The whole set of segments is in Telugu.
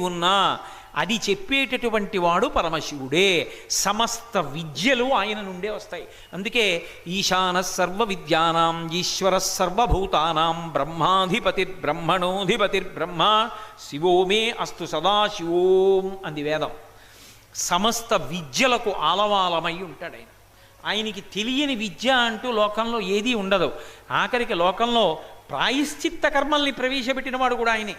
ఉన్నా అది చెప్పేటటువంటి వాడు పరమశివుడే. సమస్త విద్యలు ఆయన నుండే వస్తాయి. అందుకే ఈశాన సర్వ విద్యానాం ఈశ్వర సర్వభూతానాం బ్రహ్మాధిపతిర్బ్రహ్మణోధిపతిర్బ్రహ్మ శివో మే అస్తు సదాశివోం అంది వేదం. సమస్త విద్యలకు ఆలవాలమై ఉంటాడు ఆయన. ఆయనకి తెలియని విద్య అంటూ లోకంలో ఏదీ ఉండదు. ఆఖరికి లోకంలో ప్రాయశ్చిత్త కర్మల్ని ప్రవేశపెట్టినవాడు కూడా ఆయనే.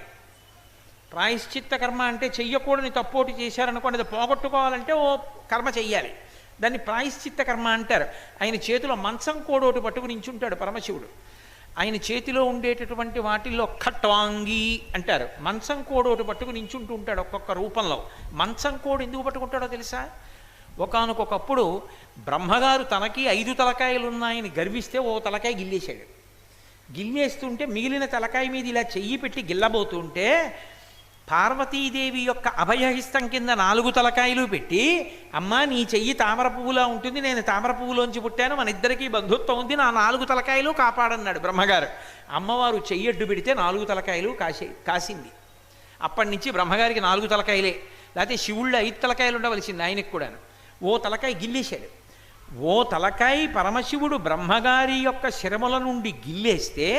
ప్రాయశ్చిత్త కర్మ అంటే చెయ్యకూడని తప్పోటి చేశారనుకోండి, అది పోగొట్టుకోవాలంటే ఓ కర్మ చెయ్యాలి, దాన్ని ప్రాయశ్చిత్త కర్మ అంటారు. ఆయన చేతిలో మంచం కోడోటి పట్టుకుని నించుంటాడు పరమశివుడు. ఆయన చేతిలో ఉండేటటువంటి వాటిల్లో ఖట్వాంగి అంటారు. మంచం కోడోటి పట్టుకుని నించుంటూ ఉంటాడు ఒక్కొక్క రూపంలో. మంచం కోడు ఎందుకు పట్టుకుంటాడో తెలుసా? ఒకానొకప్పుడు బ్రహ్మగారు తనకి 5 తలకాయలు ఉన్నాయని గర్విస్తే ఓ తలకాయ గిల్లేశాడు. గిల్లేస్తుంటే మిగిలిన తలకాయ మీద ఇలా చెయ్యి పెట్టి గిల్లబోతుంటే పార్వతీదేవి యొక్క అభయహిస్తం కింద 4 తలకాయలు పెట్టి, అమ్మా నీ చెయ్యి తామర పువ్వులా ఉంటుంది, నేను తామర పువ్వులోంచి పుట్టాను, మన ఇద్దరికీ బంధుత్వం ఉంది, నా 4 తలకాయలు కాపాడన్నాడు బ్రహ్మగారు. అమ్మవారు చెయ్యడ్డు పెడితే 4 తలకాయలు కాసింది. అప్పటి నుంచి బ్రహ్మగారికి 4 తలకాయలే, లేకపోతే శివుళ్ళు 5 తలకాయలు ఉండవలసింది ఆయనకు కూడాను. ఓ తలకాయ గిల్లేశాడు. ఓ తలకాయ పరమశివుడు బ్రహ్మగారి యొక్క శిరముల నుండి గిల్లేస్తే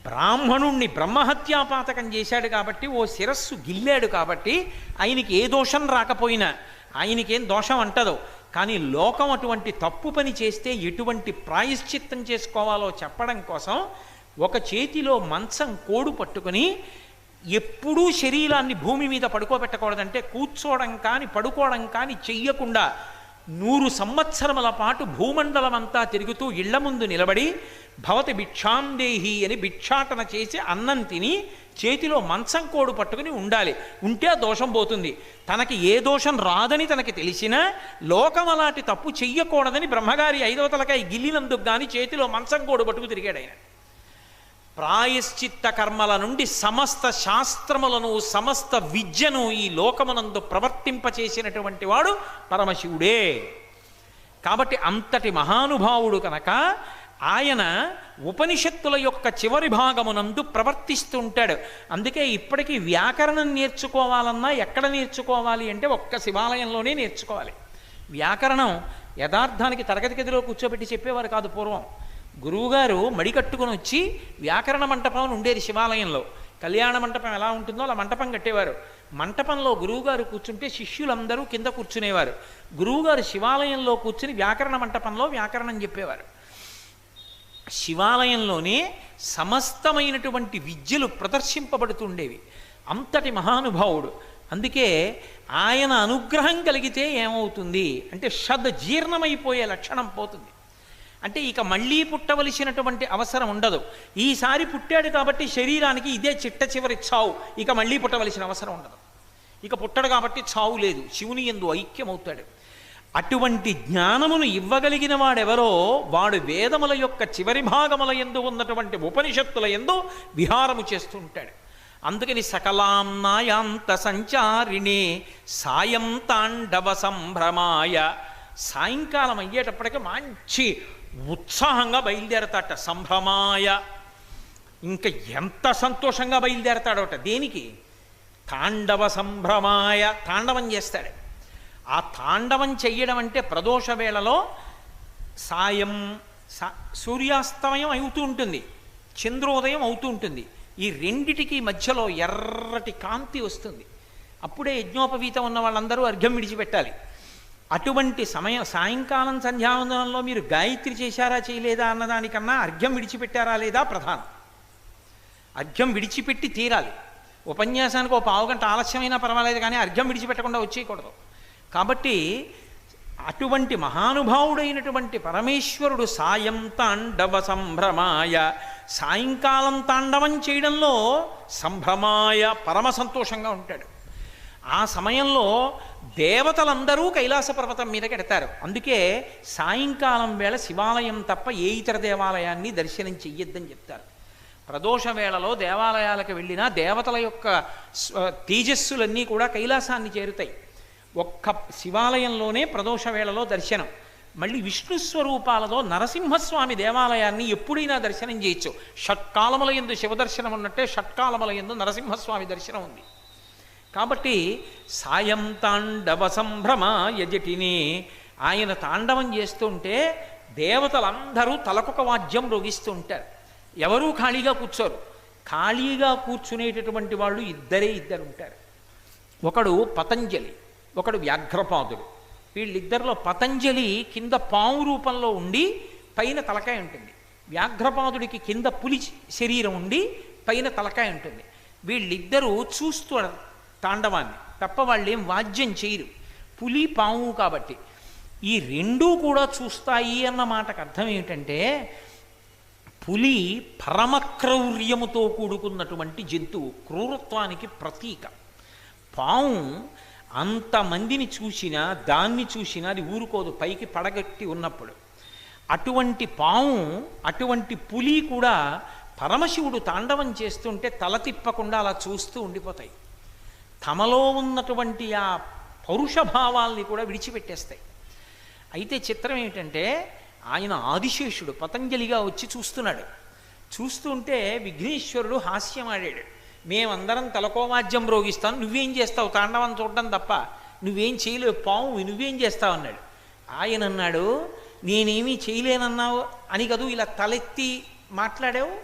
బ్రాహ్మణుణ్ణి బ్రహ్మహత్యాపాతకం చేశాడు కాబట్టి, ఓ శిరస్సు గిల్లాడు కాబట్టి ఆయనకి ఏ దోషం రాకపోయినా ఆయనకేం దోషం అంటదో. కానీ లోకం అటువంటి తప్పు పని చేస్తే ఎటువంటి ప్రాయశ్చిత్తం చేసుకోవాలో చెప్పడం కోసం ఒక చేతిలో మంచం కోడు పట్టుకుని ఎప్పుడూ శరీరాన్ని భూమి మీద పడుకోబెట్టకూడదంటే కూర్చోవడం కానీ పడుకోవడం కానీ చెయ్యకుండా 100 సంవత్సరముల పాటు భూమండలం అంతా తిరుగుతూ ఇళ్ల ముందు నిలబడి భవతి భిక్షాందేహి అని భిక్షాటన చేసి అన్నం తిని చేతిలో మంచం కోడు పట్టుకుని ఉండాలి. ఉంటే ఆ దోషం పోతుంది. తనకి ఏ దోషం రాదని తనకి తెలిసినా లోకం అలాంటి తప్పు చెయ్యకూడదని బ్రహ్మగారి 5వ తలకాయ గిల్లినందుకు కానీ చేతిలో మంచం కోడు పట్టుకు తిరిగాడు ఆయన. ప్రాయశ్చిత్త కర్మల నుండి సమస్త శాస్త్రములను సమస్త విద్యను ఈ లోకమునందు ప్రవర్తింపచేసినటువంటి వాడు పరమశివుడే. కాబట్టి అంతటి మహానుభావుడు కనుక ఆయన ఉపనిషత్తుల యొక్క చివరి భాగమునందు ప్రవర్తిస్తూ ఉంటాడు. అందుకే ఇప్పటికీ వ్యాకరణం నేర్చుకోవాలన్నా ఎక్కడ నేర్చుకోవాలి అంటే ఒక్క శివాలయంలోనే నేర్చుకోవాలి. వ్యాకరణం యథార్థానికి తరగతి గదిలో కూర్చోబెట్టి చెప్పేవారు కాదు పూర్వం. గురువుగారు మడి కట్టుకుని వచ్చి వ్యాకరణ మంటపం ఉండేది శివాలయంలో. కళ్యాణ మంటపం ఎలా ఉంటుందో అలా మంటపం కట్టేవారు. మంటపంలో గురువుగారు కూర్చుంటే శిష్యులందరూ కింద కూర్చునేవారు. గురువుగారు శివాలయంలో కూర్చుని వ్యాకరణ మంటపంలో వ్యాకరణం చెప్పేవారు. శివాలయంలోనే సమస్తమైనటువంటి విద్యలు ప్రదర్శింపబడుతుండేవి. అంతటి మహానుభావుడు. అందుకే ఆయన అనుగ్రహం కలిగితే ఏమవుతుంది అంటే జీర్ణమైపోయే లక్షణం పోతుంది. అంటే ఇక మళ్ళీ పుట్టవలసినటువంటి అవసరం ఉండదు. ఈసారి పుట్టాడు కాబట్టి శరీరానికి ఇదే చిట్ట చివరి చావు, ఇక మళ్ళీ పుట్టవలసిన అవసరం ఉండదు. ఇక పుట్టడు కాబట్టి చావు లేదు, శివుని యందు ఐక్యమవుతాడు. అటువంటి జ్ఞానమును ఇవ్వగలిగిన వాడెవరో వాడు వేదముల యొక్క చివరి భాగముల యందు ఉన్నటువంటి ఉపనిషత్తుల యందు విహారము చేస్తుంటాడు. అందుకని సకలాంనాయాంత సంచారిణే సాయం తాండవ సంభ్రమాయ. సాయంకాలం అయ్యేటప్పటికీ మంచి ఉత్సాహంగా బయలుదేరతాట. సంభ్రమాయ, ఇంకా ఎంత సంతోషంగా బయలుదేరతాడోట. దేనికి? తాండవ సంభ్రమాయ. తాండవం చేస్తాడు. ఆ తాండవం చెయ్యడం అంటే ప్రదోష వేళలో సాయం సూర్యాస్తమయం అవుతూ ఉంటుంది, చంద్రోదయం అవుతూ ఉంటుంది. ఈ రెండిటికి మధ్యలో ఎర్రటి కాంతి వస్తుంది. అప్పుడే యజ్ఞోపవీతం ఉన్న వాళ్ళందరూ అర్ఘ్యం విడిచిపెట్టాలి. అటువంటి సాయంకాలం సంధ్యావందనంలో మీరు గాయత్రి చేశారా చేయలేదా అన్నదానికన్నా అర్ఘ్యం విడిచిపెట్టారా లేదా ప్రధానం. అర్ఘ్యం విడిచిపెట్టి తీరాలి. ఉపన్యాసానికి ఓ పావుగంట ఆలస్యమైనా పర్వాలేదు, కానీ అర్ఘ్యం విడిచిపెట్టకుండా వచ్చేయకూడదు. కాబట్టి అటువంటి మహానుభావుడైనటువంటి పరమేశ్వరుడు సాయం తాండవ సంభ్రమాయ, సాయంకాలం తాండవం చేయడంలో సంభ్రమాయ పరమ సంతోషంగా ఉంటాడు. ఆ సమయంలో దేవతలందరూ కైలాస పర్వతం మీదకి ఎడతారు. అందుకే సాయంకాలం వేళ శివాలయం తప్ప ఏ ఇతర దేవాలయాన్ని దర్శనం చెయ్యొద్దని చెప్తారు. ప్రదోష వేళలో దేవాలయాలకు వెళ్ళినా దేవతల యొక్క తేజస్సులన్నీ కూడా కైలాసాన్ని చేరుతాయి. ఒక్క శివాలయంలోనే ప్రదోష వేళలో దర్శనం. మళ్ళీ విష్ణు స్వరూపాలతో నరసింహస్వామి దేవాలయాన్ని ఎప్పుడైనా దర్శనం చేయొచ్చు. షట్కాలముల యందు శివదర్శనం ఉన్నట్టే షట్కాలముల యందు నరసింహస్వామి దర్శనం ఉంది. కాబట్టి సాయం తాండవ సంభ్రమ యజటిని, ఆయన తాండవం చేస్తుంటే దేవతలందరూ తలకొక వాద్యం రోగిస్తూ ఉంటారు. ఎవరూ ఖాళీగా కూర్చోరు. ఖాళీగా కూర్చునేటటువంటి వాళ్ళు ఇద్దరు ఉంటారు. ఒకడు పతంజలి, ఒకడు వ్యాఘ్రపాదుడు. వీళ్ళిద్దరిలో పతంజలి కింద పాము రూపంలో ఉండి పైన తలకాయ ఉంటుంది. వ్యాఘ్రపాదుడికి కింద పులి శరీరం ఉండి పైన తలకాయ ఉంటుంది. వీళ్ళిద్దరూ చూస్తూ తాండవాన్ని తప్ప వాళ్ళేం వాద్యం చేయరు, పులి పాము కాబట్టి. ఈ రెండూ కూడా చూస్తాయి అన్న మాటకు అర్థం ఏమిటంటే, పులి పరమక్రౌర్యముతో కూడుకున్నటువంటి జంతువు, క్రూరత్వానికి ప్రతీక. పాము అంతమందిని చూసినా దాన్ని చూసినా అది ఊరుకోదు పైకి పడగట్టి ఉన్నప్పుడు. అటువంటి పాము, అటువంటి పులి కూడా పరమశివుడు తాండవం చేస్తుంటే తల తిప్పకుండా అలా చూస్తూ ఉండిపోతాయి. తమలో ఉన్నటువంటి ఆ పౌరుషభావాల్ని కూడా విడిచిపెట్టేస్తాయి. అయితే చిత్రం ఏమిటంటే, ఆయన ఆదిశేషుడు పతంజలిగా వచ్చి చూస్తున్నాడు. చూస్తుంటే విఘ్నేశ్వరుడు హాస్యం ఆడాడు. మేమందరం తలకోవాద్యం రోగిస్తాం, నువ్వేం చేస్తావు, తాండవం చూడడం తప్ప నువ్వేం చేయలేవు, పాము నువ్వేం చేస్తావు అన్నాడు. ఆయన అన్నాడు, నేనేమీ చేయలేనన్నావు అని కదూ ఇలా తలెత్తి మాట్లాడావు,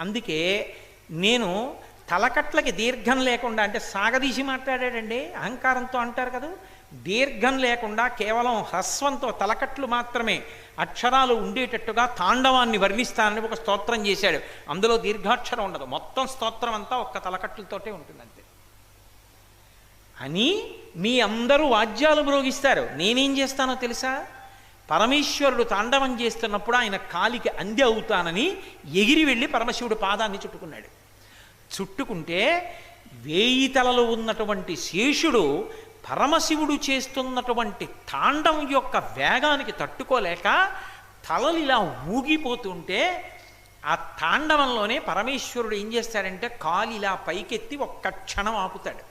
అందుకే నేను తలకట్లకి దీర్ఘం లేకుండా, అంటే సాగదీసి మాట్లాడాడండి, అహంకారంతో అంటారు కదా, దీర్ఘం లేకుండా కేవలం హ్రస్వంతో తలకట్లు మాత్రమే అక్షరాలు ఉండేటట్టుగా తాండవాన్ని వర్ణిస్తానని ఒక స్తోత్రం చేశాడు. అందులో దీర్ఘాక్షరం ఉండదు, మొత్తం స్తోత్రం అంతా ఒక్క తలకట్లతోటే ఉంటుంది అంతే. అని మీ అందరూ వాద్యాలు మ్రోగిస్తారు, నేనేం చేస్తానో తెలుసా, పరమేశ్వరుడు తాండవం చేస్తున్నప్పుడు ఆయన కాలికి అంది అవుతానని ఎగిరి వెళ్ళి పరమశివుడు పాదాన్ని చుట్టుకున్నాడు. చుట్టుకుంటే 1000 తలలు ఉన్నటువంటి శేషుడు పరమశివుడు చేస్తున్నటువంటి తాండవం యొక్క వేగానికి తట్టుకోలేక తలలు ఇలా ఊగిపోతుంటే, ఆ తాండవంలోనే పరమేశ్వరుడు ఏం చేస్తాడంటే కాలు ఇలా పైకెత్తి ఒక్క క్షణం ఆపుతాడు.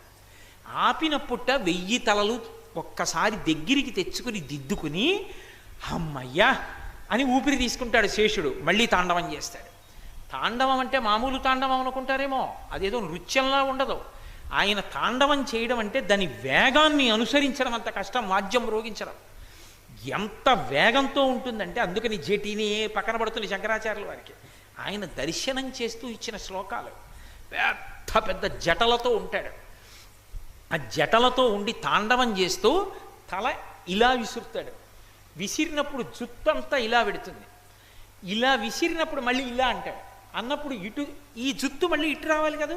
ఆపినప్పుట 1000 తలలు ఒక్కసారి దగ్గరికి తెచ్చుకుని దిద్దుకుని అమ్మయ్యా అని ఊపిరి తీసుకుంటాడు శేషుడు. మళ్ళీ తాండవం చేస్తాడు. తాండవం అంటే మామూలు తాండవం అనుకుంటారేమో, అదేదో నృత్యంలా ఉండదు. ఆయన తాండవం చేయడం అంటే దాని వేగాన్ని అనుసరించడం అంత కష్టం, వాద్యం రోగించడం ఎంత వేగంతో ఉంటుందంటే, అందుకని జటిని పక్కన పడుతుంది శంకరాచార్యుల వారికి. ఆయన దర్శనం చేస్తూ ఇచ్చిన శ్లోకాలు, పెద్ద పెద్ద జటలతో ఉంటాడు. ఆ జటలతో ఉండి తాండవం చేస్తూ తల ఇలా విసురుతాడు. విసిరినప్పుడు జుత్తంతా ఇలా పెడుతుంది, ఇలా విసిరినప్పుడు మళ్ళీ ఇలా అంటాడు. అన్నప్పుడు ఇటు ఈ జుత్తు మళ్ళీ ఇటు రావాలి కదా,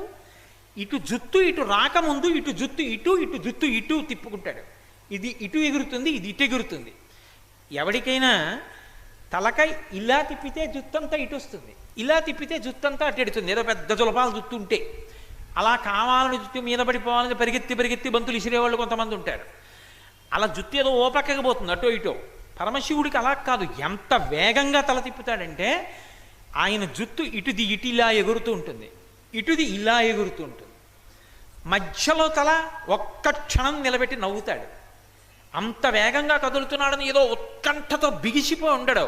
ఇటు జుత్తు ఇటు రాకముందు ఇటు జుత్తు ఇటు, ఇటు జుత్తు ఇటు తిప్పుకుంటాడు. ఇది ఇటు ఎగురుతుంది, ఇది ఇటు ఎగురుతుంది. ఎవరికైనా తలకాయ ఇలా తిప్పితే జుత్తంతా ఇటు వస్తుంది, ఇలా తిప్పితే జుత్తంతా అటు ఎడుతుంది. ఏదో పెద్ద జులపాలు జుత్తు ఉంటే అలా కావాలని జుత్తు మీద పడిపోవాలని పరిగెత్తి పరిగెత్తి బంతులు ఇసిరేవాళ్ళు కొంతమంది ఉంటారు. అలా జుత్తు ఏదో ఓ పక్కకి పోతుంది అటో ఇటో. పరమశివుడికి అలా కాదు, ఎంత వేగంగా తల తిప్పుతాడంటే ఆయన జుత్తు ఇటుది ఇటు ఇలా ఎగురుతూ ఉంటుంది, ఇటుది ఇలా ఎగురుతూ ఉంటుంది. మధ్యలో తల ఒక్క క్షణం నిలబెట్టి నవ్వుతాడు. అంత వేగంగా కదులుతున్నాడని ఏదో ఉత్కంఠతో బిగిసిపోయి ఉండడు,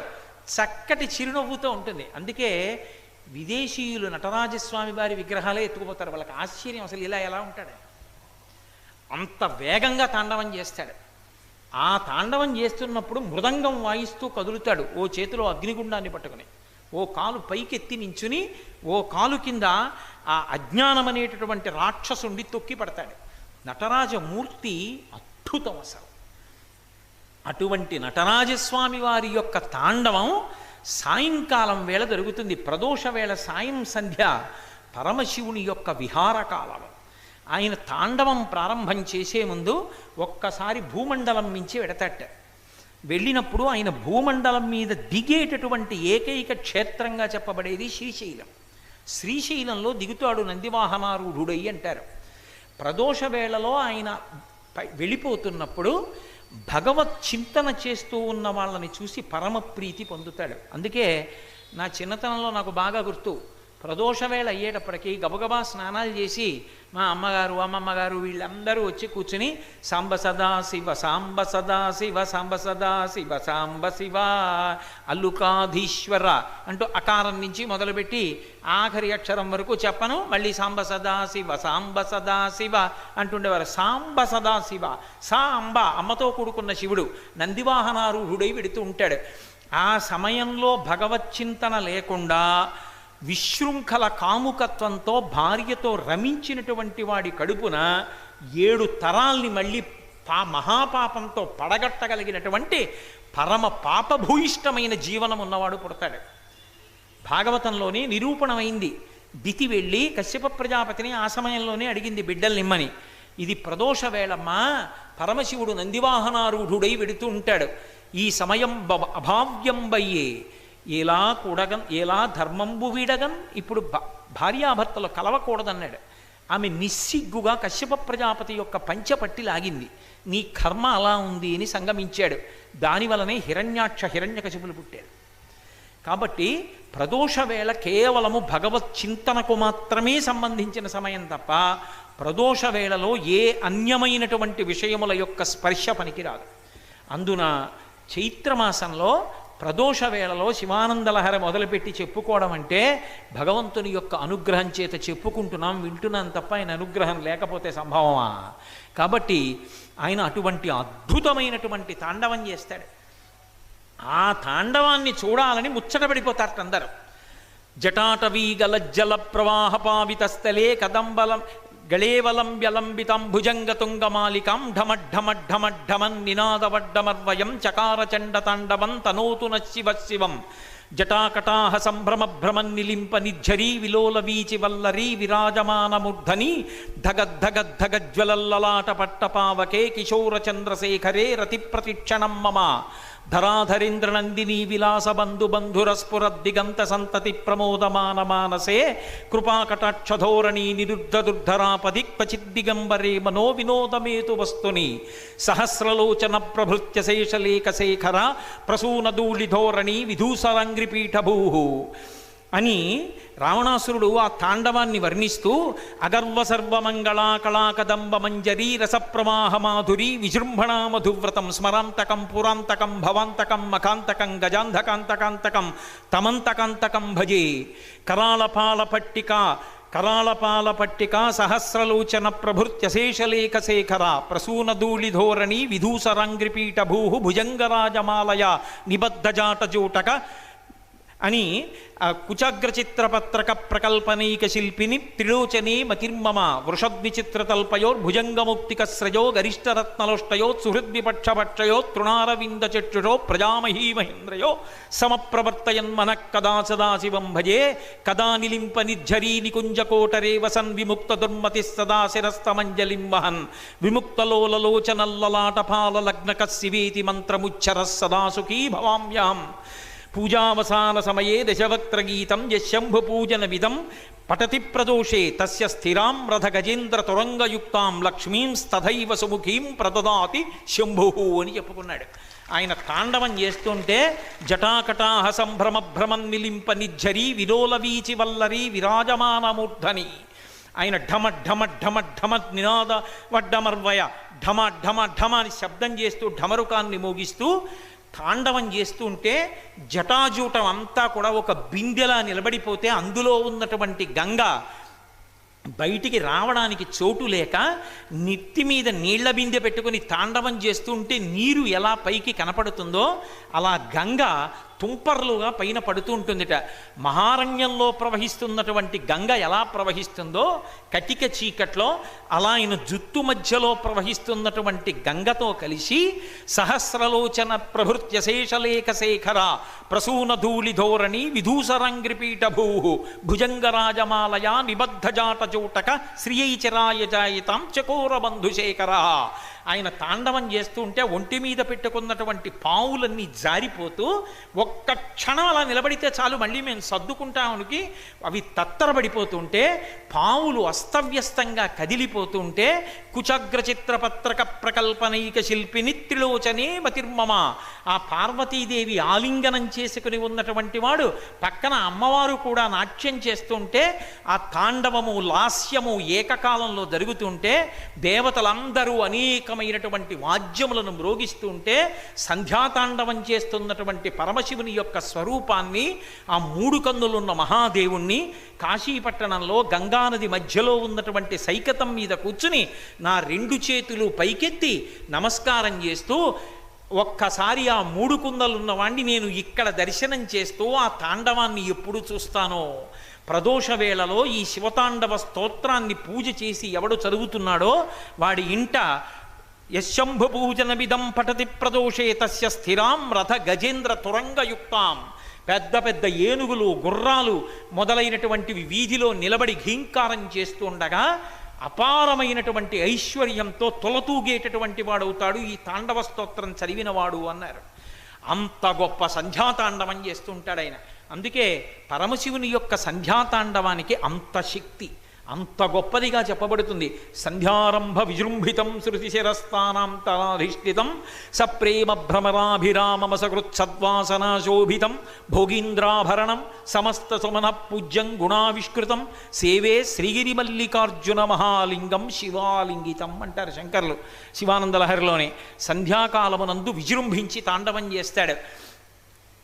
చక్కటి చిరునవ్వుతో ఉంటుంది. అందుకే విదేశీయులు నటరాజస్వామి వారి విగ్రహాలే ఎత్తుకుపోతారు. వాళ్ళకి ఆశ్చర్యం, అసలు ఇలా ఎలా ఉంటాడు, అంత వేగంగా తాండవం చేస్తాడు. ఆ తాండవం చేస్తున్నప్పుడు మృదంగం వాయిస్తూ కదులుతాడు, ఓ చేతిలో అగ్నిగుండాన్ని పట్టుకుని, ఓ కాలు పైకెత్తి నించుని, ఓ కాలు కింద ఆ అజ్ఞానం అనేటటువంటి రాక్షసుండి తొక్కి పడతాడు. నటరాజమూర్తి అద్భుతం అసలు. అటువంటి నటరాజస్వామి వారి యొక్క తాండవం సాయంకాలం వేళ జరుగుతుంది. ప్రదోష వేళ సాయం సంధ్య పరమశివుని యొక్క విహారకాలం. ఆయన తాండవం ప్రారంభం చేసే ముందు ఒక్కసారి భూమండలం మించి వెడతట్ట. వెళ్ళినప్పుడు ఆయన భూమండలం మీద దిగేటటువంటి ఏకైక క్షేత్రంగా చెప్పబడేది శ్రీశైలం. శ్రీశైలంలో దిగుతాడు నందివాహనారూఢుడై అంటారు. ప్రదోష వేళలో ఆయన వెళ్ళిపోతున్నప్పుడు భగవత్ చింతన చేస్తూ ఉన్న వాళ్ళని చూసి పరమప్రీతి పొందుతాడు. అందుకే నా చిన్నతనంలో నాకు బాగా గుర్తు, ప్రదోషవేళ అయ్యేటప్పటికీ గబగబా స్నానాలు చేసి మా అమ్మగారు అమ్మమ్మగారు వీళ్ళందరూ వచ్చి కూర్చుని సాంబ సదా శివ సాంబ సదా శివ సాంబ సదా శివ సాంబ శివ అల్లుకాధీశ్వర అంటూ అకారం నుంచి మొదలుపెట్టి ఆఖరి అక్షరం వరకు చెప్పను, మళ్ళీ సాంబ సదా శివ అంటుండేవారు. సాంబ సదా శివ, సా అంబ అమ్మతో కూడుకున్న శివుడు నందివాహనారూఢుడై వెడుతూ ఉంటాడు. ఆ సమయంలో భగవచ్చింతన లేకుండా విశృంఖల కాముకత్వంతో భార్యతో రమించినటువంటి వాడి కడుపున 7 తరాల్ని మళ్ళీ మహాపాపంతో పడగట్టగలిగినటువంటి పరమ పాపభూయిష్టమైన జీవనం ఉన్నవాడు పుడతాడు. భాగవతంలోనే నిరూపణమైంది. దితి వెళ్ళి కశ్యప ప్రజాపతిని ఆ సమయంలోనే అడిగింది బిడ్డలు నిమ్మని. ఇది ప్రదోష వేళమ్మా, పరమశివుడు నందివాహనారూఢుడై వెడుతూ ఉంటాడు. ఈ సమయం అభావ్యంబయ్యే ఎలా కూడగన్ ఎలా ధర్మంబు వీడగన్. ఇప్పుడు భార్యాభర్తలు కలవకూడదన్నాడు. ఆమె నిస్సిగ్గుగా కశ్యప ప్రజాపతి యొక్క పంచపట్టి లాగింది. నీ కర్మ అలా ఉంది అని సంగమించాడు. దానివలనే హిరణ్యకశిపులు పుట్టాడు. కాబట్టి ప్రదోష వేళ కేవలము భగవత్ చింతనకు మాత్రమే సంబంధించిన సమయం తప్ప ప్రదోష వేళలో ఏ అన్యమైనటువంటి విషయముల యొక్క స్పర్శ పనికిరాదు. అందున చైత్రమాసంలో ప్రదోష వేళలో శివానందలహరి మొదలుపెట్టి చెప్పుకోవడం అంటే భగవంతుని యొక్క అనుగ్రహం చేత చెప్పుకుంటున్నాం, వింటున్నాం తప్ప ఆయన అనుగ్రహం లేకపోతే సంభవమా? కాబట్టి ఆయన అటువంటి అద్భుతమైనటువంటి తాండవం చేస్తాడు. ఆ తాండవాన్ని చూడాలని ముచ్చటపడిపోతారట అందరూ. జటాటవీ గలజ్జల ప్రవాహ పావితస్థలే కదంబలం గళేవలం వ్యలంబితం భుజంగతుంగమాలికాం ఢమఢమఢమఢమన్ నినాదవడ్డమర్వయం చకారచండ తాండవం తనోతు నశివ శివం జటాకటాహ సంభ్రమభ్రమన్ నిలింప నిర్ఝరీ విలోల వీచి వల్లరీ విరాజమానమూర్ధని ధగద్ధగద్ధగజ్వలల్లలాట పట్టపావకే కిశోరచంద్రశేఖరే రతిప్రతిక్షణం మమ ధరాధరేంద్రనందినీ విలాసబంధు బంధురస్ఫురద్దిగంత సంతతి ప్రమోదమాన మానసే కృపాకటాక్షధోరణీ నిరుద్ధదుర్ధరాపది క్వచిద్దిగంబరే మనో వినోదమేతు వస్తుని సహస్రలోచన ప్రభృత్య శేషలేఖ శేఖర ప్రసూనధూళిధోరణీ విధూసరంగ్రిపీఠభూ అని రావణాసురుడు ఆ తాండవాన్ని వర్ణిస్తూ అగర్వ సర్వమంగళా కళాకదంబ మంజరీ రసప్రవాహ మాధురీ విజృంభణా మధువ్రతం స్మరాంతకం పురాంతకం భవాంతకం మఖాంతకం గజాంధకాంతకాంతకం తమంతకాంతకం భజే కరాళపాల పట్టిక సహస్రలోచన ప్రభృత్యశేషలేఖ శేఖర ప్రసూనధూళిధోరణీ విధూసరాంగ్రిపీఠభూ భుజంగరాజమాలయ నిబద్ధజాటజూటక అని కుచాగ్రచిత్రపత్రక ప్రకల్పనైక శిల్పిని త్రిలోచనే మతిర్మమ వృషద్విచిత్రతల్పయోర్భుజంగముక్తికస్రజో గరిష్టరత్నలోష్టయో సుహృద్విపక్షపక్షయో తృణారవిందచక్షుషో ప్రజామహీమహేంద్రయో సమప్రవర్తయన్మనః కదా సదాశివం భజే కదా నిలింప నిర్ఝరీ నికుంజకోటరే వసన్ విముక్త దుర్మతి సదా శిరస్తమంజలిం వహన్ విముక్తలోలలోచనల్లలాటపాల లగ్నక శివేతి మంత్రముచ్చర సదా సుఖీ భవామ్యాం పూజావసాన సమయే దశవక్త్రగీతం యశంభుపూజనమిదం పఠతి ప్రదోషే తస్య స్థిరాం రథ గజేంద్ర తురంగయుక్తాం లక్ష్మీం స్తథైవ సుముఖీం ప్రదదాతి శంభు అని చెప్పుకున్నాడు. ఆయన తాండవం చేస్తుంటే జటాకటాహ సంభ్రమభ్రమన్ నిలింప నిర్ఝరీ విలోలవీచి వల్లరీ విరాజమానమూర్ధని ఆయన ఢమ ఢమ ఢమ ఢమ నినాద వడ్డమర్వయ ఢమ ఢమ ఢమ అని శబ్దం చేస్తూ ఢమరుకాన్ని మోగిస్తూ తాండవం చేస్తూ ఉంటే జటాజూటం అంతా కూడా ఒక బిందెలా నిలబడిపోతే అందులో ఉన్నటువంటి గంగ బయటికి రావడానికి చోటు లేక నెత్తి మీద నీళ్ల బిందె పెట్టుకుని తాండవం చేస్తూ ఉంటే నీరు ఎలా పైకి కనపడుతుందో అలా గంగ తుంపర్లుగా పైన పడుతూ ఉంటుందిట. మహారణ్యంలో ప్రవహిస్తున్నటువంటి గంగ ఎలా ప్రవహిస్తుందో కటిక చీకట్లో అలా ఆయన జుత్తు మధ్యలో ప్రవహిస్తున్నటువంటి గంగతో కలిసి సహస్రలోచన ప్రభృత్యశేషలేఖ శేఖర ప్రసూనధూళిధోరణి విధూసరంగ్రిపీఠభూ భుజంగరాజమాలయా నిబద్ధజాటజూటక శ్రియైచిరాయ జాయితాం చకోరబంధుశేఖర ఆయన తాండవం చేస్తూ ఉంటే ఒంటి మీద పెట్టుకున్నటువంటి పావులన్నీ జారిపోతూ ఒక్క క్షణం అలా నిలబడితే చాలు మళ్ళీ మేము సర్దుకుంటానికి అవి తత్తరబడిపోతుంటే పావులు అస్తవ్యస్తంగా కదిలిపోతుంటే కుచగ్ర చిత్రపత్రక ప్రకల్పనైక శిల్పిని త్రిలోచనే మతిర్మమ ఆ పార్వతీదేవి ఆలింగనం చేసుకుని ఉన్నటువంటి వాడు పక్కన అమ్మవారు కూడా నాట్యం చేస్తుంటే ఆ తాండవము లాస్యము ఏకకాలంలో జరుగుతుంటే దేవతలందరూ అనేకమైనటువంటి వాద్యములను మ్రోగిస్తుంటే సంధ్యాతాండవం చేస్తున్నటువంటి పరమశివుని యొక్క స్వరూపాన్ని ఆ మూడు కన్నులున్న మహాదేవుణ్ణి కాశీపట్టణంలో గంగానది మధ్యలో ఉన్నటువంటి సైకతం మీద కూర్చుని నా రెండు చేతులు పైకెత్తి నమస్కారం చేస్తూ ఒక్కసారి ఆ మూడు కుందలున్నవాణ్ణి నేను ఇక్కడ దర్శనం చేస్తూ ఆ తాండవాన్ని ఎప్పుడు చూస్తానో ప్రదోష వేళలో ఈ శివతాండవ స్తోత్రాన్ని పూజ చేసి ఎవడు చదువుతున్నాడో వాడి ఇంట యశంభు పూజనమిదం పఠతి ప్రదోషే తస్య స్థిరాం రథ గజేంద్ర తురంగయుక్తాం పెద్ద పెద్ద ఏనుగులు గుర్రాలు మొదలైనటువంటివి వీధిలో నిలబడి ఘీంకారం చేస్తూ ఉండగా అపారమైనటువంటి ఐశ్వర్యంతో తొలతూగేటటువంటి వాడవుతాడు ఈ తాండవ స్తోత్రం చదివినవాడు అన్నారు. అంత గొప్ప సంధ్యాతాండవం చేస్తుంటాడు ఆయన. అందుకే పరమశివుని యొక్క సంధ్యాతాండవానికి అంత శక్తి, అంత గొప్పదిగా చెప్పబడుతుంది. సంధ్యారంభ విజృంభితం శృతిశిరస్థానాంతరాధిష్ఠితం సప్రేమ భ్రమరాభిరామమసకృత్సద్వాసనాశోభితం భోగీంద్రాభరణం సమస్త సుమన పూజ్యం గుణావిష్కృతం సేవే శ్రీగిరి మల్లికార్జున మహాలింగం శివాలింగితం అంటారు శంకర్లు శివానందలహరిలోనే. సంధ్యాకాలమునందు విజృంభించి తాండవం చేస్తాడు.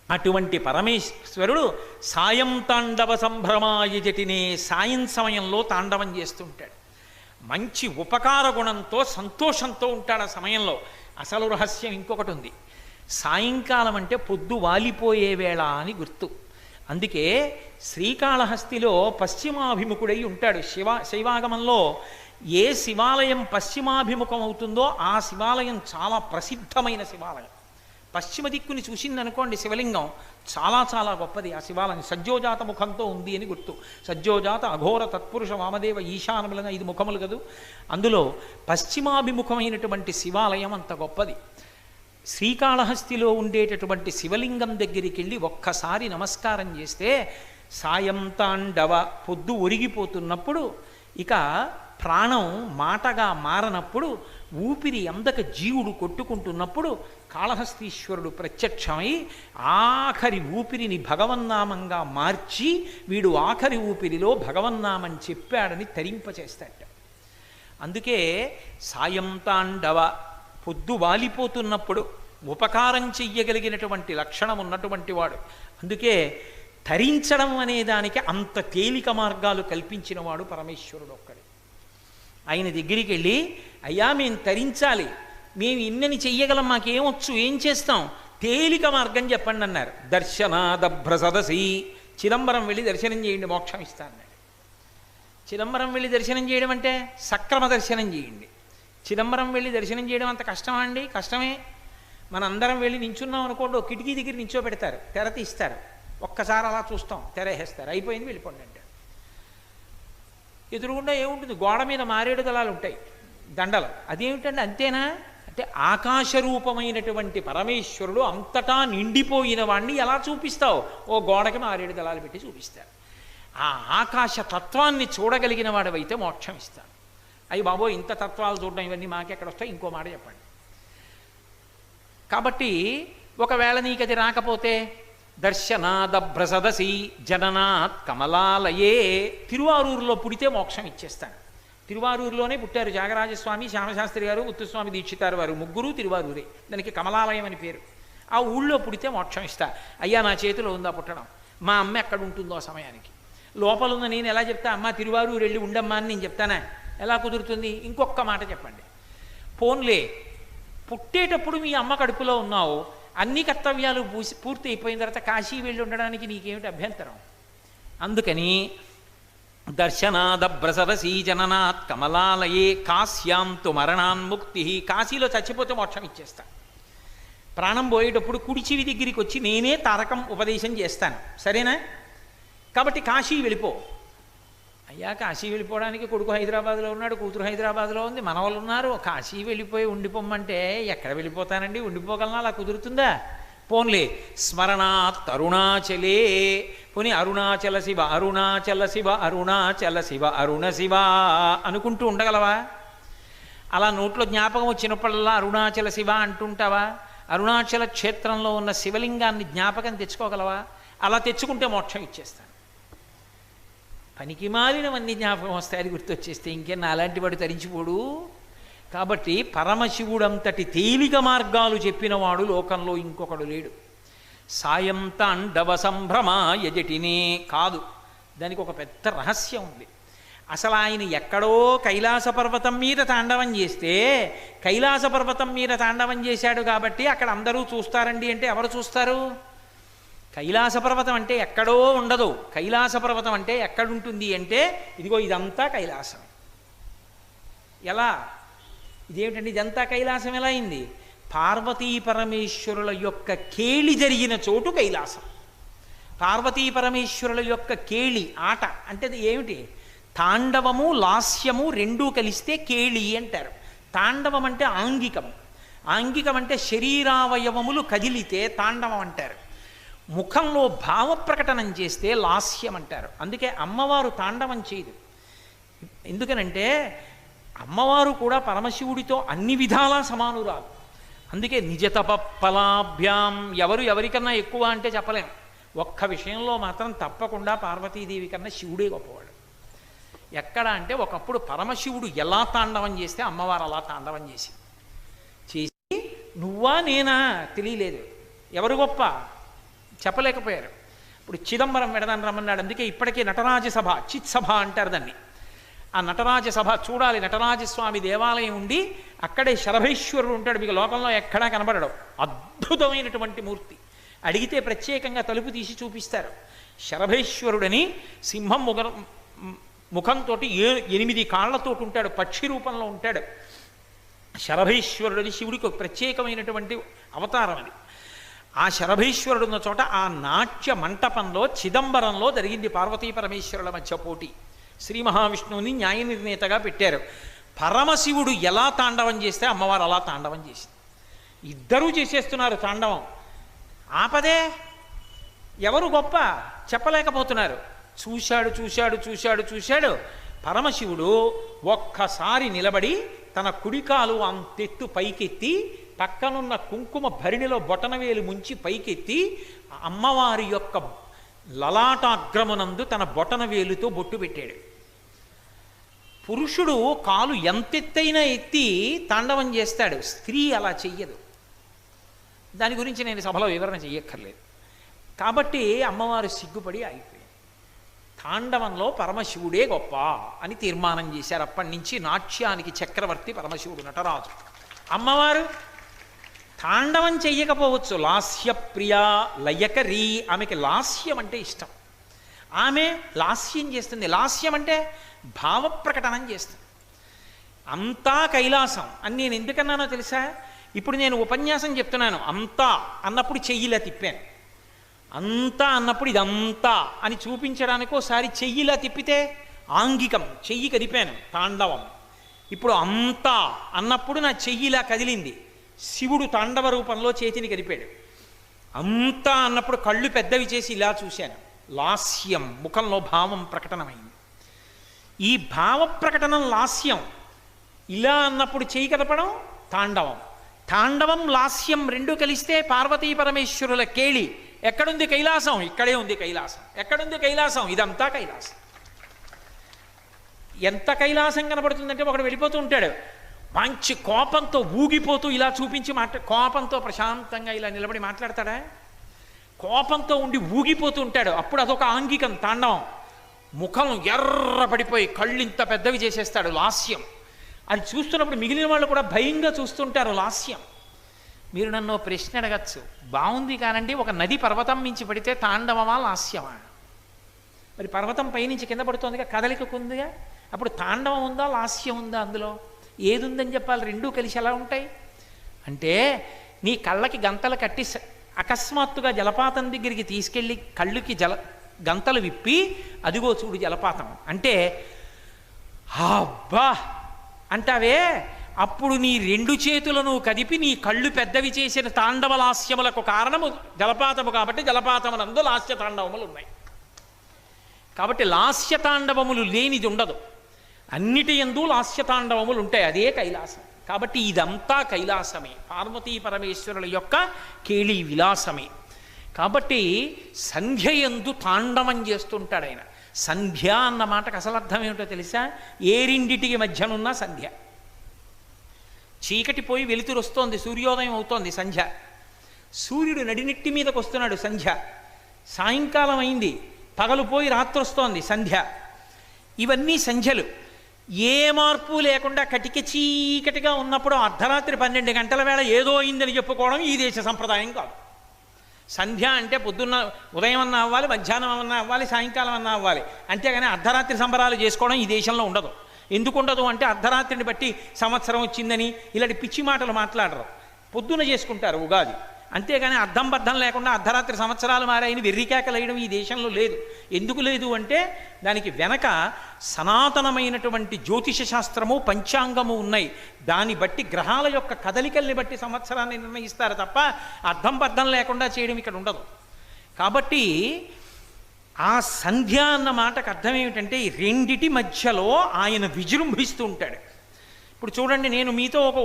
అటువంటి పరమేశ్వరుడు సాయం తాండవ సంభ్రమాయ జటినే సాయం సమయంలో తాండవం చేస్తుంటాడు. మంచి ఉపకార గుణంతో సంతోషంతో ఉంటాడు ఆ సమయంలో. అసలు రహస్యం ఇంకొకటి ఉంది. సాయంకాలం అంటే పొద్దు వాలిపోయే వేళ అని గుర్తు. అందుకే శ్రీకాళహస్తిలో పశ్చిమాభిముఖుడై ఉంటాడు. శైవాగమంలో ఏ శివాలయం పశ్చిమాభిముఖం అవుతుందో ఆ శివాలయం చాలా ప్రసిద్ధమైన శివాలయం. పశ్చిమ దిక్కుని చూసిందనుకోండి శివలింగం చాలా చాలా గొప్పది. ఆ శివాలయం సజ్జోజాత ముఖంతో ఉంది అని గుర్తు. సజ్జోజాత అఘోర తత్పురుష వామదేవ ఈశానములుగా 5 ముఖములు కదూ. అందులో పశ్చిమాభిముఖమైనటువంటి శివాలయం అంత గొప్పది. శ్రీకాళహస్తిలో ఉండేటటువంటి శివలింగం దగ్గరికి వెళ్ళి ఒక్కసారి నమస్కారం చేస్తే సాయం తాండవ పొద్దు ఒరిగిపోతున్నప్పుడు ఇక ప్రాణం మాటగా మారనప్పుడు ఊపిరి అందక జీవుడు కొట్టుకుంటున్నప్పుడు కాళహస్తీశ్వరుడు ప్రత్యక్షమై ఆఖరి ఊపిరిని భగవన్నామంగా మార్చి వీడు ఆఖరి ఊపిరిలో భగవన్నామని చెప్పాడని తరింపచేస్తాట. అందుకే సాయం తాండవ పొద్దు వాలిపోతున్నప్పుడు ఉపకారం చెయ్యగలిగినటువంటి లక్షణం ఉన్నటువంటి వాడు. అందుకే తరించడం అనే దానికి అంత తేలిక మార్గాలు కల్పించినవాడు పరమేశ్వరుడు ఒక్కడే. ఆయన దగ్గరికి వెళ్ళి అయ్యా మేము తరించాలి, మేము ఇన్నని చెయ్యగలం, మాకేమొచ్చు, ఏం చేస్తాం, తేలిక మార్గం చెప్పండి అన్నారు. దర్శనాదభ్ర సదసి చిదంబరం వెళ్ళి దర్శనం చేయండి మోక్షం ఇస్తా అన్నాడు. చిదంబరం వెళ్ళి దర్శనం చేయడం అంటే సక్రమ దర్శనం చేయండి. చిదంబరం వెళ్ళి దర్శనం చేయడం అంత కష్టమా అండి? కష్టమే. మనందరం వెళ్ళి నించున్నాం అనుకోండి, ఒక కిటికీ దగ్గర నించోబెడతారు, తెర తీస్తారు, ఒక్కసారి అలా చూస్తాం, తెర వేస్తారు, అయిపోయింది వెళ్ళిపోండి అంటారు. ఎదురుగుండా ఏముంటుంది, గోడ మీద మారేడు దళాలు ఉంటాయి, దండలు. అదేమిటండి అంతేనా అంటే ఆకాశరూపమైనటువంటి పరమేశ్వరుడు అంతటా నిండిపోయిన వాణ్ణి ఎలా చూపిస్తావు? ఓ గోడకి మారేడు దళాలు పెట్టి చూపిస్తారు. ఆ ఆకాశ తత్వాన్ని చూడగలిగిన వాడవైతే మోక్షం ఇస్తాను. అయ్యి బాబో ఇంత తత్వాలు చూడడం ఇవన్నీ మాకెక్కడ వస్తాయి? ఇంకో మాట చెప్పండి. కాబట్టి ఒకవేళ నీకు అది రాకపోతే దర్శనాదభ్రసదసి జననాత్ కమలాలయే తిరువారూరులో పుడితే మోక్షం ఇచ్చేస్తాను. తిరువారూరులోనే పుట్టారు త్యాగరాజస్వామి, శ్యామశాస్త్రి గారు, ముత్తుస్వామి దీక్షితారు వారు, ముగ్గురు తిరువారూరే. దానికి కమలాలయం అని పేరు. ఆ ఊళ్ళో పుడితే మోక్షం ఇస్తా. అయ్యా నా చేతిలో ఉందా పుట్టడం, మా అమ్మ ఎక్కడ ఉంటుందో ఆ సమయానికి, లోపల ఉన్న నేను ఎలా చెప్తా? అమ్మ తిరువారూరు వెళ్ళి ఉండమ్మా అని నేను చెప్తానా? ఎలా కుదురుతుంది? ఇంకొక మాట చెప్పండి. పోన్లే పుట్టేటప్పుడు మీ అమ్మ కడుపులో ఉన్నావు, అన్ని కర్తవ్యాలు పూర్తి అయిపోయిన తర్వాత కాశీ వెళ్ళి ఉండడానికి నీకేమిటి అభ్యంతరం? అందుకని దర్శనాదభ్రసరసీ జననాత్ కమలాలయే కాశ్యాంతు మరణాన్ముక్తి. కాశీలో చచ్చిపోతే మోక్షం ఇచ్చేస్తా. ప్రాణం పోయేటప్పుడు కుడి చెవి దగ్గరికి వచ్చి నేనే తారకం ఉపదేశం చేస్తాను, సరేనా? కాబట్టి కాశీ వెళ్ళిపో. అయ్యా కాశీ వెళ్ళిపోవడానికి కొడుకు హైదరాబాద్లో ఉన్నాడు, కూతురు హైదరాబాద్లో ఉంది, మనవాళ్ళు ఉన్నారు. కాశీ వెళ్ళిపోయి ఉండిపోమ్మంటే ఎక్కడ వెళ్ళిపోతానండి, ఉండిపోగలనా, అలా కుదురుతుందా? పోన్లే స్మరణాత్ అరుణాచలే, పోనీ అరుణాచల శివ అరుణాచల శివ అరుణాచల శివ అరుణ శివ అనుకుంటూ ఉండగలవా? అలా నోట్లో జ్ఞాపకం వచ్చినప్పుడల్లా అరుణాచల శివ అంటుంటావా? అరుణాచల క్షేత్రంలో ఉన్న శివలింగాన్ని జ్ఞాపకం తెచ్చుకోగలవా? అలా తెచ్చుకుంటే మోక్షం ఇచ్చేస్తాను. పనికి మాలినవన్నీ జ్ఞాపకం వస్తాయి, అది గుర్తొచ్చేస్తే ఇంకే నాలాంటి వాడు తరించిపోడు. కాబట్టి పరమశివుడంతటి తేలిక మార్గాలు చెప్పినవాడు లోకంలో ఇంకొకడు లేడు. సాయం తాండవ సంభ్రమ యజటినే కాదు, దానికి ఒక పెద్ద రహస్యం ఉంది. అసలు ఆయన ఎక్కడో కైలాస పర్వతం మీద తాండవం చేస్తే, కైలాస పర్వతం మీద తాండవం చేశాడు కాబట్టి అక్కడ అందరూ చూస్తారండి అంటే ఎవరు చూస్తారు? కైలాస పర్వతం అంటే ఎక్కడో ఉండదు. కైలాస పర్వతం అంటే ఎక్కడుంటుంది అంటే ఇదిగో ఇదంతా కైలాసం. ఎలా? ఇదేమిటండి ఇదంతా కైలాసం ఎలా అయింది? పార్వతీ పరమేశ్వరుల యొక్క కేళి జరిగిన చోటు కైలాసం. పార్వతీ పరమేశ్వరుల యొక్క కేళి ఆట అంటే అది ఏమిటి? తాండవము లాస్యము రెండూ కలిస్తే కేళి అంటారు. తాండవం అంటే ఆంగికం, ఆంగికం అంటే శరీరావయవములు కదిలితే తాండవం అంటారు. ముఖంలో భావ ప్రకటనం చేస్తే లాస్యం అంటారు. అందుకే అమ్మవారు తాండవం చేయదు. ఎందుకనంటే అమ్మవారు కూడా పరమశివుడితో అన్ని విధాలా సమానురాలు. అందుకే నిజతప ఫలాభ్యాం, ఎవరు ఎవరికన్నా ఎక్కువ అంటే చెప్పలేం. ఒక్క విషయంలో మాత్రం తప్పకుండా పార్వతీదేవి కన్నా శివుడే గొప్పవాడు. ఎక్కడ అంటే ఒకప్పుడు పరమశివుడు ఎలా తాండవం చేస్తే అమ్మవారు అలా తాండవం చేసి నువ్వా నేనా తెలియలేదు, ఎవరు గొప్ప చెప్పలేకపోయారు. ఇప్పుడు చిదంబరం వెడదాన్ని రమ్మన్నాడు. అందుకే ఇప్పటికీ నటరాజ సభ, చిత్ సభ అంటారు దాన్ని. ఆ నటరాజ సభ చూడాలి. నటరాజస్వామి దేవాలయం ఉండి అక్కడే శరభేశ్వరుడు ఉంటాడు, మీకు లోకంలో ఎక్కడా కనబడడు. అద్భుతమైనటువంటి మూర్తి. అడిగితే ప్రత్యేకంగా తలుపు తీసి చూపిస్తారు. శరభేశ్వరుడని సింహం ముఖంతో 8 కాళ్లతో ఉంటాడు, పక్షి రూపంలో ఉంటాడు. శరభేశ్వరుడని శివుడికి ఒక ప్రత్యేకమైనటువంటి అవతారం అది. ఆ శరభేశ్వరుడు ఉన్న చోట ఆ నాట్య మంటపంలో చిదంబరంలో జరిగింది పార్వతీ పరమేశ్వరుల మధ్య పోటీ. శ్రీ మహావిష్ణువుని న్యాయ నిర్ణేతగా పెట్టారు. పరమశివుడు ఎలా తాండవం చేస్తే అమ్మవారు అలా తాండవం చేసింది. ఇద్దరూ చేసేస్తున్నారు తాండవం. ఆపదే ఎవరు గొప్ప చెప్పలేకపోతున్నారు. చూశాడు పరమశివుడు ఒక్కసారి నిలబడి తన కుడికాలు అంతెత్తు పైకెత్తి పక్కనున్న కుంకుమ భరిణిలో బొటనవేలు ముంచి పైకెత్తి అమ్మవారి యొక్క లలాటాగ్రమునందు తన బొటనవేలుతో బొట్టు పెట్టాడు. పురుషుడు కాలు ఎంతెత్తైనా ఎత్తి తాండవం చేస్తాడు, స్త్రీ అలా చెయ్యదు. దాని గురించి నేను సభలో వివరణ చెయ్యక్కర్లేదు. కాబట్టి అమ్మవారు సిగ్గుపడి ఆగిపోయింది. తాండవంలో పరమశివుడే గొప్ప అని తీర్మానం చేశారు. అప్పటి నుంచి నాట్యానికి చక్రవర్తి పరమశివుడు నటరాజు. అమ్మవారు తాండవం చెయ్యకపోవచ్చు, లాస్యప్రియ లయకరీ, ఆమెకి లాస్యం అంటే ఇష్టం. ఆమె లాస్యం చేస్తుంది. లాస్యం అంటే భావ ప్రకటనం చేస్తుంది. అంతా కైలాసం అని నేను ఎందుకన్నానో తెలుసా? ఇప్పుడు నేను ఉపన్యాసం చెప్తున్నాను. అంతా అన్నప్పుడు చెయ్యిలా తిప్పాను, అంతా అన్నప్పుడు ఇదంతా అని చూపించడానికి ఒకసారి చెయ్యిలా తిప్పితే ఆంగికం, చెయ్యి కదిపాను, తాండవం. ఇప్పుడు అంతా అన్నప్పుడు నా చెయ్యిలా కదిలింది, శివుడు తాండవ రూపంలో చేతిని కదిపాడు. అంతా అన్నప్పుడు కళ్ళు పెద్దవి చేసి ఇలా చూశాను, లాస్యం, ముఖంలో భావం ప్రకటనమైంది. ఈ భావ ప్రకటనం లాస్యం. ఇలా అన్నప్పుడు చెయ్యి కదపడం తాండవం. తాండవం లాస్యం రెండు కలిస్తే పార్వతీ పరమేశ్వరుల కేళి. ఎక్కడుంది కైలాసం? ఇక్కడే ఉంది కైలాసం. ఎక్కడుంది కైలాసం? ఇదంతా కైలాసం. ఎంత కైలాసం కనబడుతుందంటే ఒకడు వెళ్ళిపోతూ ఉంటాడు, మంచి కోపంతో ఊగిపోతూ ఇలా చూపించి కోపంతో ప్రశాంతంగా ఇలా నిలబడి మాట్లాడతాడా? కోపంతో ఉండి ఊగిపోతూ ఉంటాడు, అప్పుడు అదొక ఆంగికం, తాండవం. ముఖం ఎర్రపడిపోయి కళ్ళింత పెద్దవి చేసేస్తాడు, లాస్యం. అది చూస్తున్నప్పుడు మిగిలిన వాళ్ళు కూడా భయంగా చూస్తుంటారు, లాస్యం. మీరు నన్ను ప్రశ్న అడగచ్చు, బాగుంది కానండి, ఒక నది పర్వతం మించి పడితే తాండవమా లాస్యమా? మరి పర్వతం పైనుంచి కింద పడుతోందిగా, కదలిక ఉందిగా, అప్పుడు తాండవం ఉందా లాస్యం ఉందా? అందులో ఏది ఉందని చెప్పాలి? రెండూ కలిసి ఎలా ఉంటాయి అంటే, నీ కళ్ళకి గంతలు కట్టి అకస్మాత్తుగా జలపాతం దగ్గరికి తీసుకెళ్ళి కళ్ళుకి గంతలు విప్పి అదిగో చూడు జలపాతం అంటే అబ్బా అంటావే, అప్పుడు నీ రెండు చేతులను కదిపి నీ కళ్ళు పెద్దవి చేసిన తాండవలాస్యములకు కారణము జలపాతము కాబట్టి జలపాతమునందు లాస్య తాండవములు ఉన్నాయి. కాబట్టి లాస్య తాండవములు లేనిది ఉండదు, అన్నిటి యందు లాస్య తాండవములు ఉంటాయి, అదే కైలాసం. కాబట్టి ఇదంతా కైలాసమే, పార్వతీ పరమేశ్వరుల యొక్క కేళీ విలాసమే. కాబట్టి సంధ్య యందు తాండవం చేస్తుంటాడు ఆయన. సంధ్య అన్న మాటకు అసలు అర్థం ఏమిటో తెలుసా? ఏరింటికి మధ్యనున్న సంధ్య. చీకటి పోయి వెలుతురు వస్తోంది, సూర్యోదయం అవుతోంది సంధ్య. సూర్యుడు నడినెట్టి మీదకి వస్తున్నాడు సంధ్య. సాయంకాలం అయింది, పగలు పోయి రాత్రి వస్తోంది సంధ్య. ఇవన్నీ సంధ్యలు. ఏ మార్పు లేకుండా కటిక చీకటిగా ఉన్నప్పుడు అర్ధరాత్రి 12 గంటల వేళ ఏదో అయిందని చెప్పుకోవడం ఈ దేశ సంప్రదాయం కాదు. సంధ్య అంటే పొద్దున్న ఉదయం అన్నా అవ్వాలి, మధ్యాహ్నం అన్నా అవ్వాలి, సాయంకాలం అన్నా అవ్వాలి, అంతేగాని అర్ధరాత్రి సంబరాలు చేసుకోవడం ఈ దేశంలో ఉండదు. ఎందుకు ఉండదు అంటే అర్ధరాత్రిని బట్టి సంవత్సరం వచ్చిందని ఇలాంటి పిచ్చి మాటలు మాట్లాడరు. పొద్దున చేసుకుంటారు ఉగాది, అంతేగాని అర్థం బద్ధం లేకుండా అర్ధరాత్రి సంవత్సరాలు మారాయని వెర్రికేకలేయడం ఈ దేశంలో లేదు. ఎందుకు లేదు అంటే దానికి వెనక సనాతనమైనటువంటి జ్యోతిష శాస్త్రము పంచాంగము ఉన్నాయి. దాన్ని బట్టి గ్రహాల యొక్క కదలికల్ని బట్టి సంవత్సరాన్ని నిర్ణయిస్తారు తప్ప అర్థం బద్ధం లేకుండా చేయడం ఇక్కడ ఉండదు. కాబట్టి ఆ సంధ్య అన్న మాటకు అర్థం ఏమిటంటే ఈ రెండిటి మధ్యలో ఆయన విజృంభిస్తూ ఉంటాడు. ఇప్పుడు చూడండి, నేను మీతో ఒక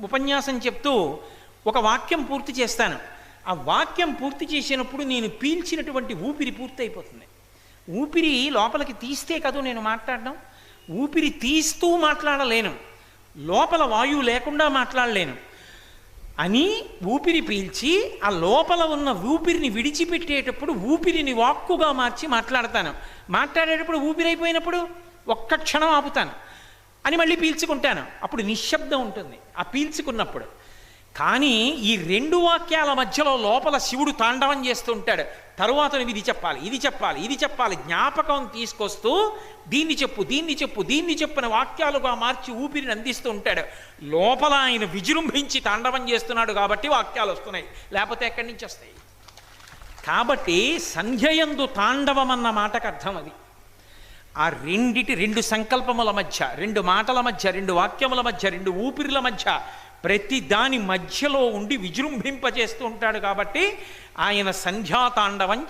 ఉపన్యాసం చెప్తూ ఒక వాక్యం పూర్తి చేస్తాను. ఆ వాక్యం పూర్తి చేసినప్పుడు నేను పీల్చినటువంటి ఊపిరి పూర్తి అయిపోతుంది. ఊపిరి లోపలికి తీస్తే కదూ నేను మాట్లాడడం. ఊపిరి తీస్తూ మాట్లాడలేను, లోపల వాయువు లేకుండా మాట్లాడలేను అని ఊపిరి పీల్చి ఆ లోపల ఉన్న ఊపిరిని విడిచిపెట్టేటప్పుడు ఊపిరిని వాక్కుగా మార్చి మాట్లాడతాను. మాట్లాడేటప్పుడు ఊపిరి అయిపోయినప్పుడు ఒక్క క్షణం ఆపుతాను అని మళ్ళీ పీల్చుకుంటాను. అప్పుడు నిశ్శబ్దం ఉంటుంది ఆ పీల్చుకున్నప్పుడు. కానీ ఈ రెండు వాక్యాల మధ్యలో లోపల శివుడు తాండవం చేస్తూ ఉంటాడు. తరువాత ఇది చెప్పాలి, ఇది చెప్పాలి, ఇది చెప్పాలి, జ్ఞాపకం తీసుకొస్తూ దీన్ని చెప్పు, దీన్ని చెప్పు, దీన్ని చెప్పిన వాక్యాలుగా మార్చి ఊపిరిని అందిస్తూ ఉంటాడు. లోపల ఆయన విజృంభించి తాండవం చేస్తున్నాడు కాబట్టి వాక్యాలు వస్తున్నాయి, లేకపోతే ఎక్కడి నుంచి వస్తాయి? కాబట్టి సంధ్యయందు తాండవం అన్న మాటకు అర్థం అది. ఆ రెండు సంకల్పముల మధ్య, రెండు మాటల మధ్య, రెండు వాక్యముల మధ్య, రెండు ఊపిరిల మధ్య, ప్రతి దాని మధ్యలో ఉండి విజృంభింపజేస్తూ ఉంటాడు కాబట్టి ఆయన సంధ్యాతాండవం